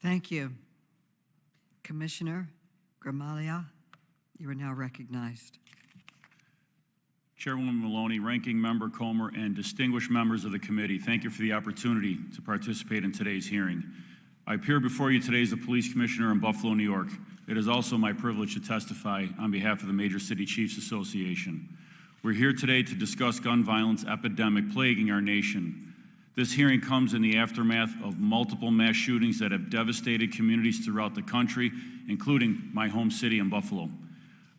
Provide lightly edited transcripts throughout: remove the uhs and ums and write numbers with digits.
Thank you. Commissioner Gramaglia, you are now recognized. Chairwoman Maloney, Ranking Member Comer, and distinguished members of the committee, thank you for the opportunity to participate in today's hearing. I appear before you today as a police commissioner in Buffalo, New York. It is also my privilege to testify on behalf of the Major City Chiefs Association. We're here today to discuss gun violence epidemic plaguing our nation. This hearing comes in the aftermath of multiple mass shootings that have devastated communities throughout the country, including my home city in Buffalo.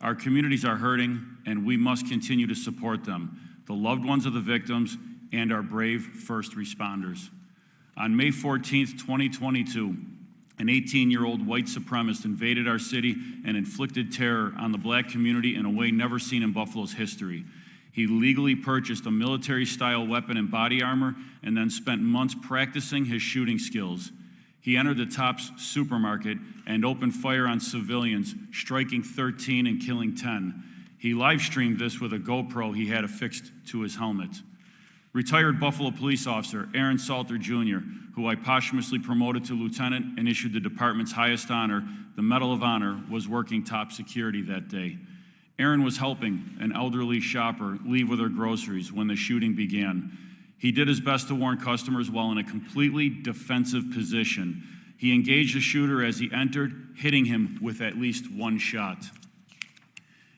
Our communities are hurting, and we must continue to support them, the loved ones of the victims, and our brave first responders. On May 14th, 2022, an 18-year-old white supremacist invaded our city and inflicted terror on the black community in a way never seen in Buffalo's history. He legally purchased a military-style weapon and body armor and then spent months practicing his shooting skills. He entered the Tops supermarket and opened fire on civilians, striking 13 and killing 10. He live-streamed this with a GoPro he had affixed to his helmet. Retired Buffalo police officer Aaron Salter Jr., who I posthumously promoted to lieutenant and issued the department's highest honor, the Medal of Honor, was working top security that day. Aaron was helping an elderly shopper leave with her groceries when the shooting began. He did his best to warn customers while in a completely defensive position. He engaged the shooter as he entered, hitting him with at least one shot.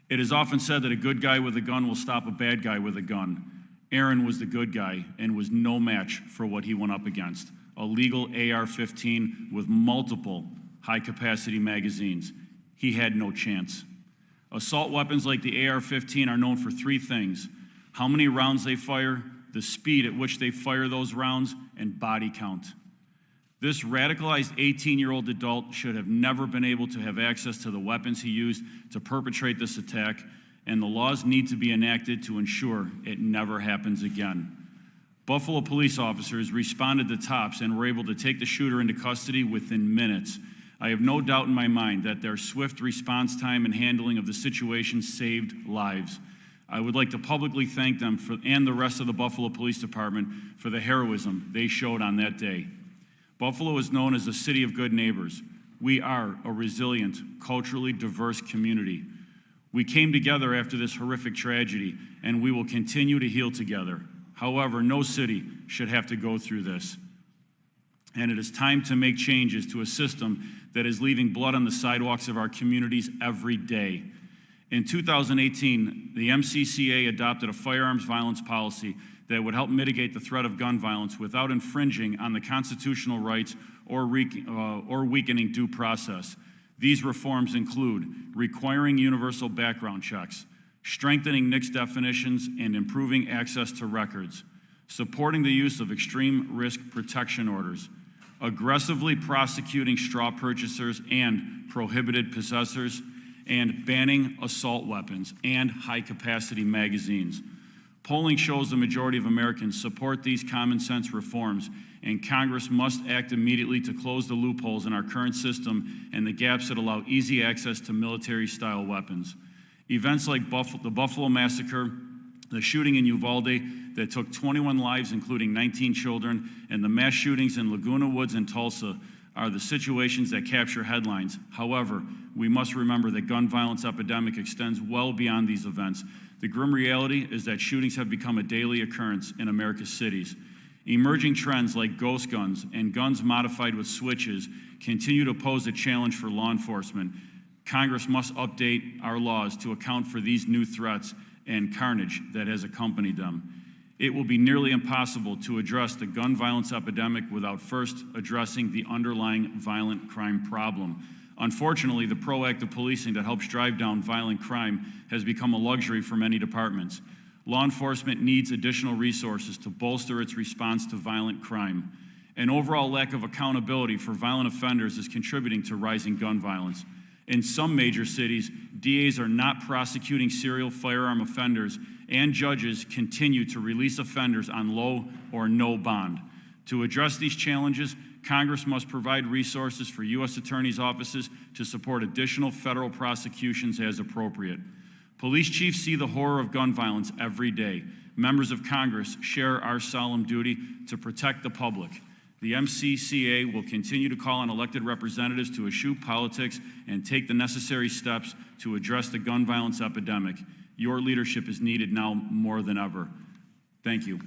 It is often said that a good guy with a gun will stop a bad guy with a gun. Aaron was the good guy and was no match for what he went up against, a legal AR-15 with multiple high-capacity magazines. He had no chance. Assault weapons like the AR-15 are known for three things: how many rounds they fire, the speed at which they fire those rounds, and body count. This radicalized 18-year-old adult should have never been able to have access to the weapons he used to perpetrate this attack, and the laws need to be enacted to ensure it never happens again. Buffalo police officers responded to Tops and were able to take the shooter into custody within minutes. I have no doubt in my mind that their swift response time and handling of the situation saved lives. I would like to publicly thank them and the rest of the Buffalo Police Department for the heroism they showed on that day. Buffalo is known as a city of good neighbors. We are a resilient, culturally diverse community. We came together after this horrific tragedy, and we will continue to heal together. However, no city should have to go through this. And it is time to make changes to a system that is leaving blood on the sidewalks of our communities every day. In 2018, the MCCA adopted a firearms violence policy that would help mitigate the threat of gun violence without infringing on the constitutional rights or weakening due process. These reforms include requiring universal background checks, strengthening NICS definitions, and improving access to records, supporting the use of extreme risk protection orders, aggressively prosecuting straw purchasers and prohibited possessors, and banning assault weapons and high-capacity magazines. Polling shows the majority of Americans support these common sense reforms, and Congress must act immediately to close the loopholes in our current system and the gaps that allow easy access to military-style weapons. Events like the Buffalo Massacre, the shooting in Uvalde that took 21 lives, including 19 children, and the mass shootings in Laguna Woods and Tulsa are the situations that capture headlines. However, we must remember that gun violence epidemic extends well beyond these events. The grim reality is that shootings have become a daily occurrence in America's cities. Emerging trends like ghost guns and guns modified with switches continue to pose a challenge for law enforcement. Congress must update our laws to account for these new threats and carnage that has accompanied them. It will be nearly impossible to address the gun violence epidemic without first addressing the underlying violent crime problem. Unfortunately, the proactive policing that helps drive down violent crime has become a luxury for many departments. Law enforcement needs additional resources to bolster its response to violent crime. An overall lack of accountability for violent offenders is contributing to rising gun violence. In some major cities, DAs are not prosecuting serial firearm offenders, and judges continue to release offenders on low or no bond. To address these challenges, Congress must provide resources for U.S. attorneys' offices to support additional federal prosecutions as appropriate. Police chiefs see the horror of gun violence every day. Members of Congress share our solemn duty to protect the public. The MCCA will continue to call on elected representatives to eschew politics and take the necessary steps to address the gun violence epidemic. Your leadership is needed now more than ever. Thank you.